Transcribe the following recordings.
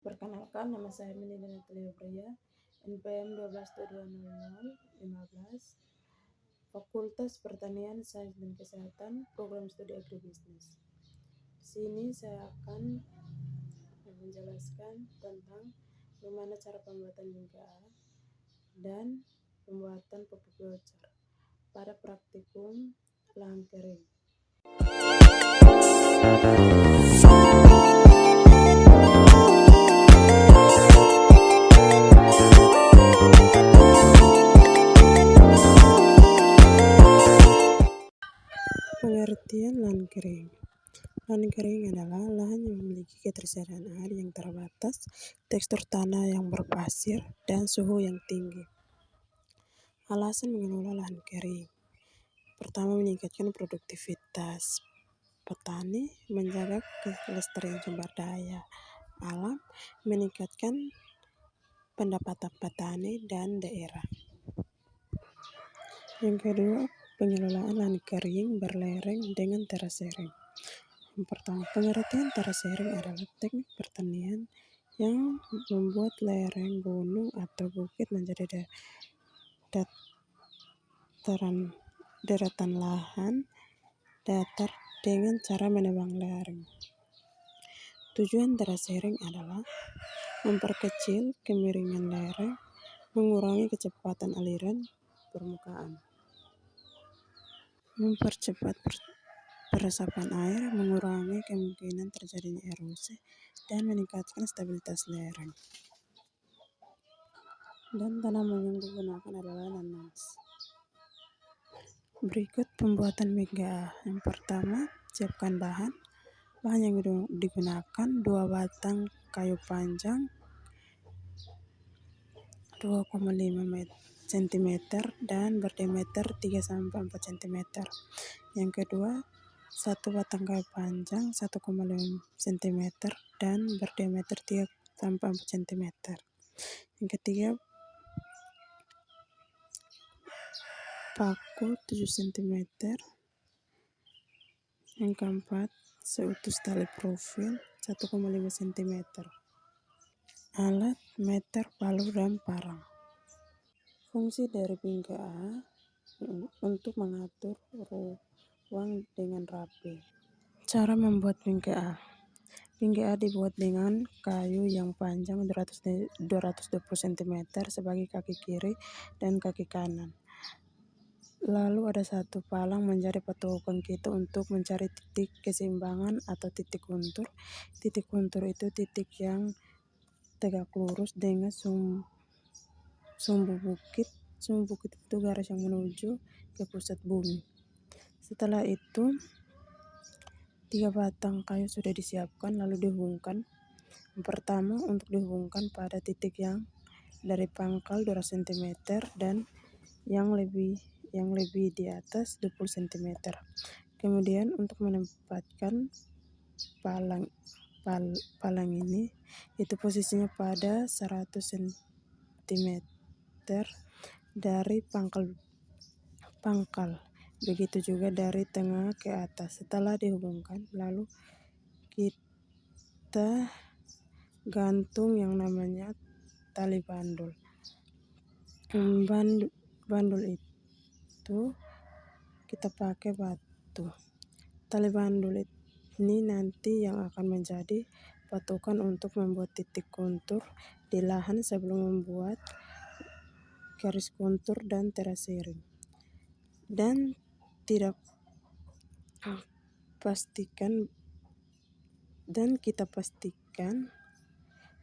Perkenalkan, nama saya Melina Natalia Bria, NPM 12720015, Fakultas Pertanian, Sains dan Kesehatan, Program Studi Agribisnis. Di sini saya akan menjelaskan tentang bagaimana cara pembuatan bingkai A dan pembuatan pupuk biochar pada praktikum lahan kering. Pengertian lahan kering. Lahan kering adalah lahan yang memiliki ketersediaan air yang terbatas, tekstur tanah yang berpasir, dan suhu yang tinggi. Alasan mengelola lahan kering: pertama, meningkatkan produktivitas petani, menjaga kelestarian sumber daya alam, meningkatkan pendapatan petani dan daerah. Yang kedua, pengelolaan lahan kering berlereng dengan terasering. Yang pertama, pengertian terasering adalah teknik pertanian yang membuat lereng, gunung, atau bukit menjadi deretan lahan datar dengan cara menebang lereng. Tujuan terasering adalah memperkecil kemiringan lereng, mengurangi kecepatan aliran permukaan, mempercepat peresapan air, mengurangi kemungkinan terjadinya erosi, dan meningkatkan stabilitas lereng. Dan tanaman yang digunakan adalah nanas. Berikut pembuatan bingkai A. Yang pertama, siapkan bahan. Bahan yang digunakan 2 batang kayu panjang 2,5 cm dan berdiameter 3-4 cm. Yang kedua, 1 batang kayu panjang 1,5 cm dan berdiameter 3-4 cm. Yang ketiga, paku 7 cm. Yang keempat, seutus tali profil 1,5 cm. Alat, meter, palu, dan parang. Fungsi dari bingkai A untuk mengatur ruang dengan rapi. Cara membuat bingkai A. Bingkai A dibuat dengan kayu yang panjang 220 cm sebagai kaki kiri dan kaki kanan. Lalu ada satu palang menjadi patokan kita untuk mencari titik keseimbangan atau titik kuntur. Titik kuntur itu titik yang tegak lurus dengan sumbu bukit. Sumbu bukit itu garis yang menuju ke pusat bumi. Setelah itu, 3 batang kayu sudah disiapkan lalu dihubungkan. Yang pertama, untuk dihubungkan pada titik yang dari pangkal 2 cm dan yang lebih di atas 20 cm. Kemudian untuk menempatkan palang ini, itu posisinya pada 100 cm dari pangkal. Begitu juga dari tengah ke atas. Setelah dihubungkan, lalu kita gantung yang namanya tali bandul. Bandul itu kita pakai batu. Tali bandul ini nanti yang akan menjadi patokan untuk membuat titik kontur di lahan sebelum membuat garis kontur dan terasering. Dan kita pastikan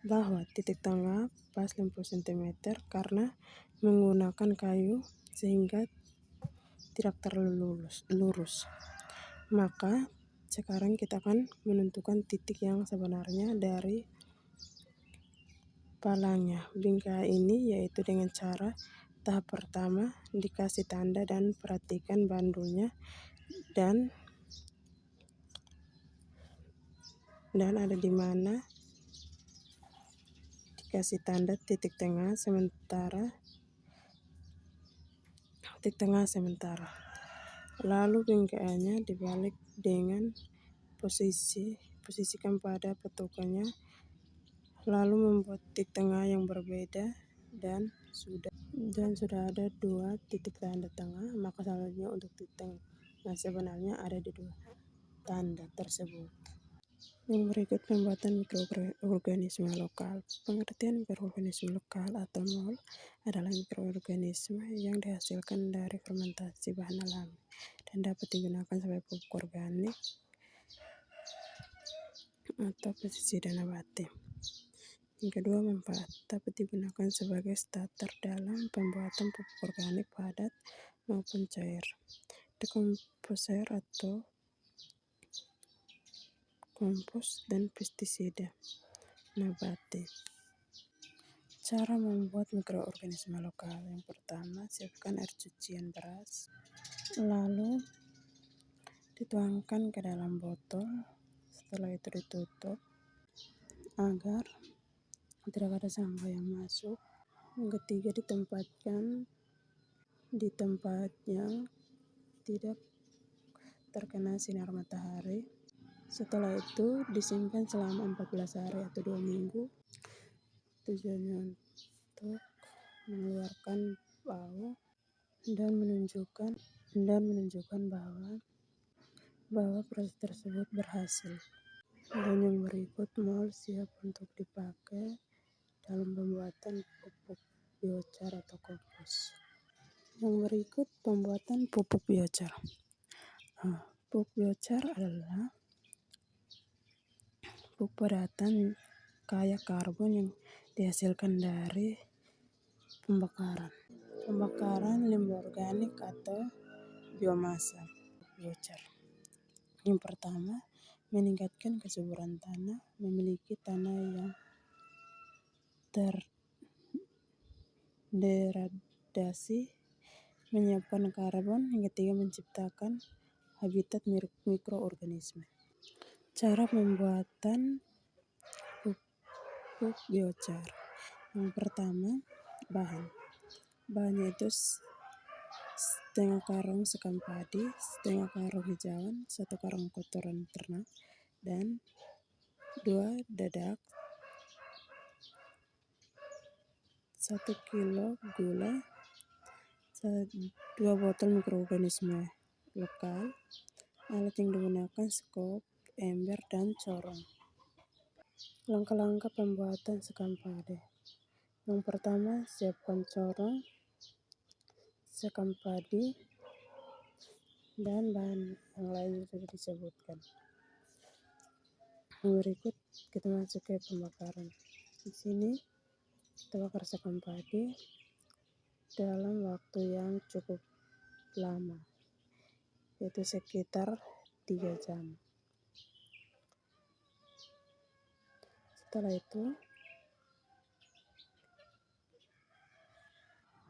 bahwa titik tengah pas 50 cm karena menggunakan kayu sehingga tidak terlalu lurus. Maka sekarang kita akan menentukan titik yang sebenarnya dari palangnya. Bingkai ini yaitu dengan cara tahap pertama dikasih tanda dan perhatikan bandulnya dan ada di mana dikasih tanda titik tengah sementara. Lalu bingkainya dibalik dengan posisikan pada patokannya lalu membuat titik tengah yang berbeda dan sudah ada 2 titik tanda tengah, maka selanjutnya untuk titik tengah sebenarnya ada di 2 tanda tersebut. Yang berikut pembuatan mikroorganisme lokal. Pengertian mikroorganisme lokal atau mol adalah mikroorganisme yang dihasilkan dari fermentasi bahan alami dan dapat digunakan sebagai pupuk organik atau pestisida nabati. Yang kedua, manfaat dapat digunakan sebagai starter dalam pembuatan pupuk organik padat maupun cair, dekomposer atau kompos, dan pestisida nabati. Cara membuat mikroorganisme lokal. Yang pertama, siapkan air cucian beras, lalu dituangkan ke dalam botol. Setelah itu ditutup agar tidak ada sampah yang masuk. Yang ketiga, ditempatkan di tempat yang tidak terkena sinar matahari. Setelah itu disimpan selama 14 hari atau 2 minggu. Tujuannya untuk mengeluarkan bau dan menunjukkan bahwa proses tersebut berhasil. Dan yang berikut, mol siap untuk dipakai dalam pembuatan pupuk biochar atau kompos. Yang berikut pembuatan pupuk biochar. Pupuk biochar adalah pupuk padatan kaya karbon yang dihasilkan dari pembakaran limbah organik atau biomasa. Biochar. Yang pertama, meningkatkan kesuburan tanah. Memiliki tanah yang terdegradasi, menyiapkan karbon. Yang ketiga, menciptakan habitat mikroorganisme. Cara pembuatan pupuk biochar. Yang pertama, bahannya itu setengah karung sekam padi, setengah karung hijauan, 1 karung kotoran ternak, dan 2 dadak, 1 kilo gula, 2 botol mikroorganisme lokal. Alat yang digunakan skop, ember, dan corong. Langkah-langkah pembuatan sekam padi. Yang pertama, siapkan corong, sekam padi, dan bahan yang lain sudah disebutkan. Yang berikut kita masuk ke pembakaran. Di sini kita bakar sekam padi dalam waktu yang cukup lama, yaitu sekitar 3 jam.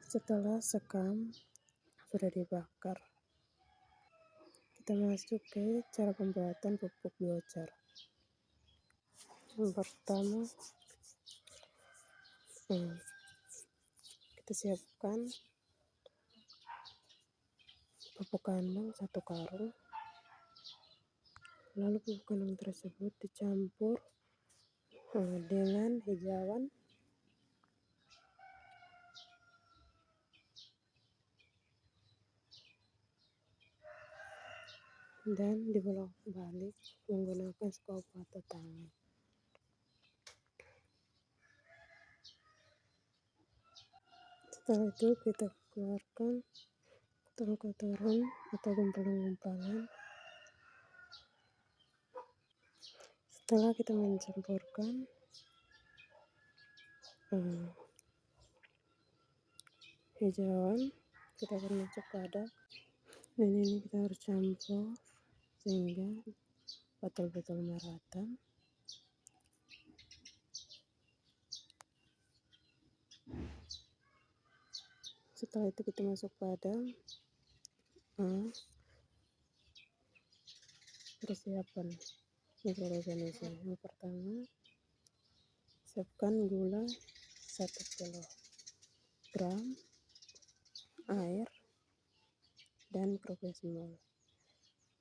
Setelah sekam sudah dibakar, kita masuk ke cara pembuatan pupuk biochar. Yang pertama, kita siapkan pupuk kandang 1 karung. Lalu pupuk kandang tersebut dicampur dengan hijauan dan dibolak-balik menggunakan skop atau tangan. Setelah itu kita keluarkan kotoran atau gumpalan-gumpalan. Setelah kita mencampurkan hijauan, kita akan masuk pada, dan ini kita harus campur sehingga betul-betul merata. Setelah itu kita masuk pada persiapan mikroorganisme. Yang pertama, siapkan gula 1 kilogram, air, dan mikroorganisme.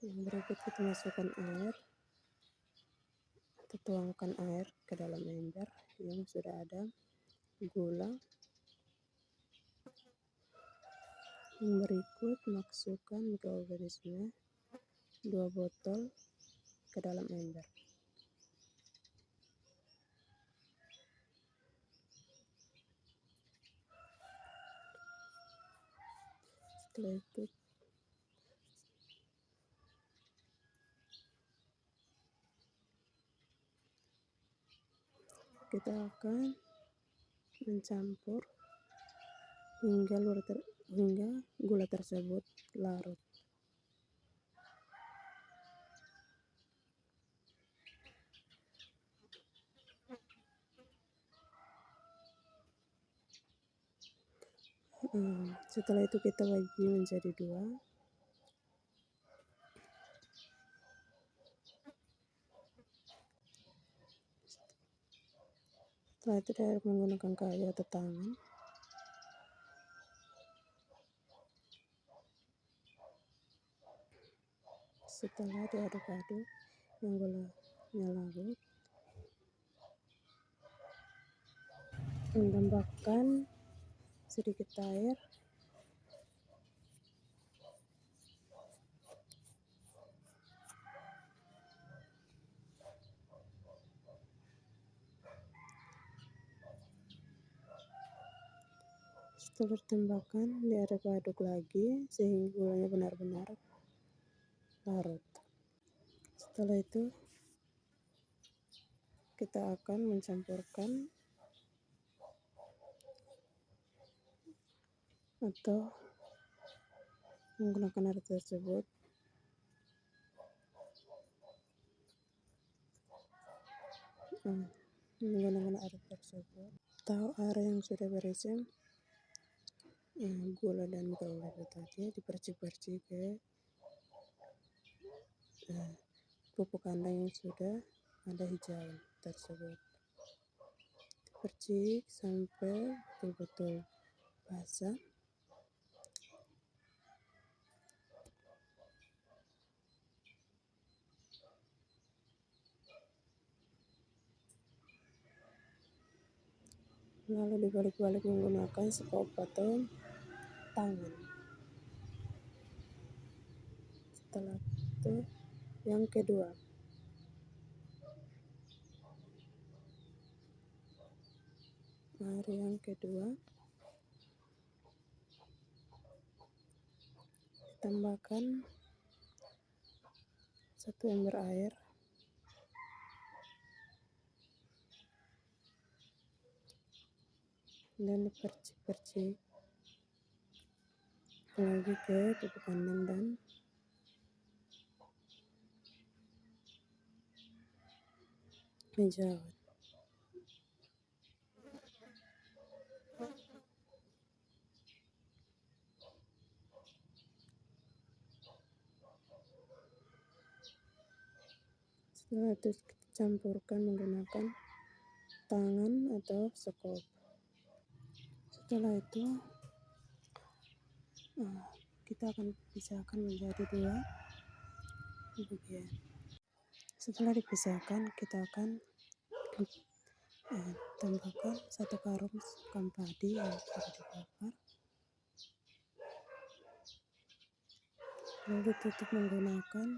Yang berikut kita masukkan air Tuangkan air ke dalam ember yang sudah ada gula. Yang berikut, masukkan mikroorganisme 2 botol ke dalam ember. Setelah itu kita akan mencampur hingga gula tersebut larut. Setelah itu kita bagi menjadi 2. Setelah itu diaduk menggunakan kayu atau tangan. Setelah diaduk-aduk yang gulanya larut, tambahkan sedikit air. Setelah ditambahkan, diaduk-aduk lagi sehingga gulanya benar-benar larut. Setelah itu kita akan mencampurkan atau menggunakan air tersebut atau air yang sudah berisi gula dan mikroorganisme tadi dipercik-percik ke pupuk kandang yang sudah ada hijau tersebut. Dipercik sampai betul-betul basah. Lalu dibalik-balik menggunakan skop atau tangan. Setelah itu yang kedua, air yang kedua ditambahkan 1 ember air. Dan dipercik-percik lagi ke pupuk kandang dan menjauh. Setelah itu kita campurkan menggunakan tangan atau skop. Setelah itu kita akan pisahkan menjadi 2 bagian. Setelah dipisahkan, kita akan tambahkan 1 karung sekam padi yang sudah dibakar. Lalu ditutup menggunakan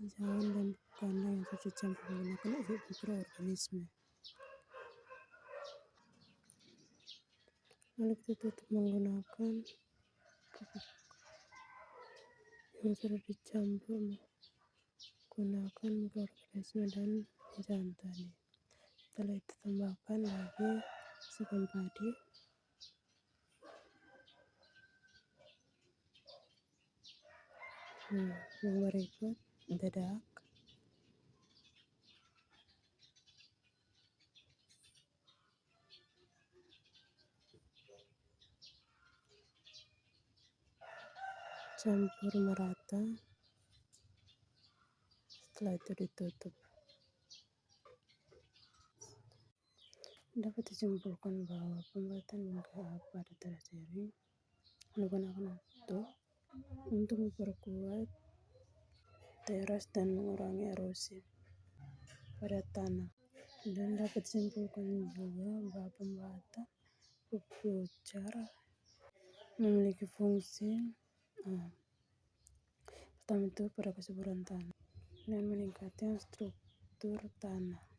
jauhan dan kandang yang sudah dicampur menggunakan mikroorganisme. Lalu kita tutup menggunakan pupuk yang sudah dicampur menggunakan mikroorganisme dan jauhan tadi. Setelah itu tambahkan lagi sekam padi. Yang berikut dedak. Campur merata. Setelah itu ditutup. Dapat disimpulkan bahwa pembuatan BPA pada terasering menggunakan untuk memperkuat teras dan mengurangi erosi pada tanah. Dan dapat simpulkan juga bahwa pembata pupuk biochar memiliki fungsi pertama itu pada kesuburan tanah dan meningkatkan struktur tanah.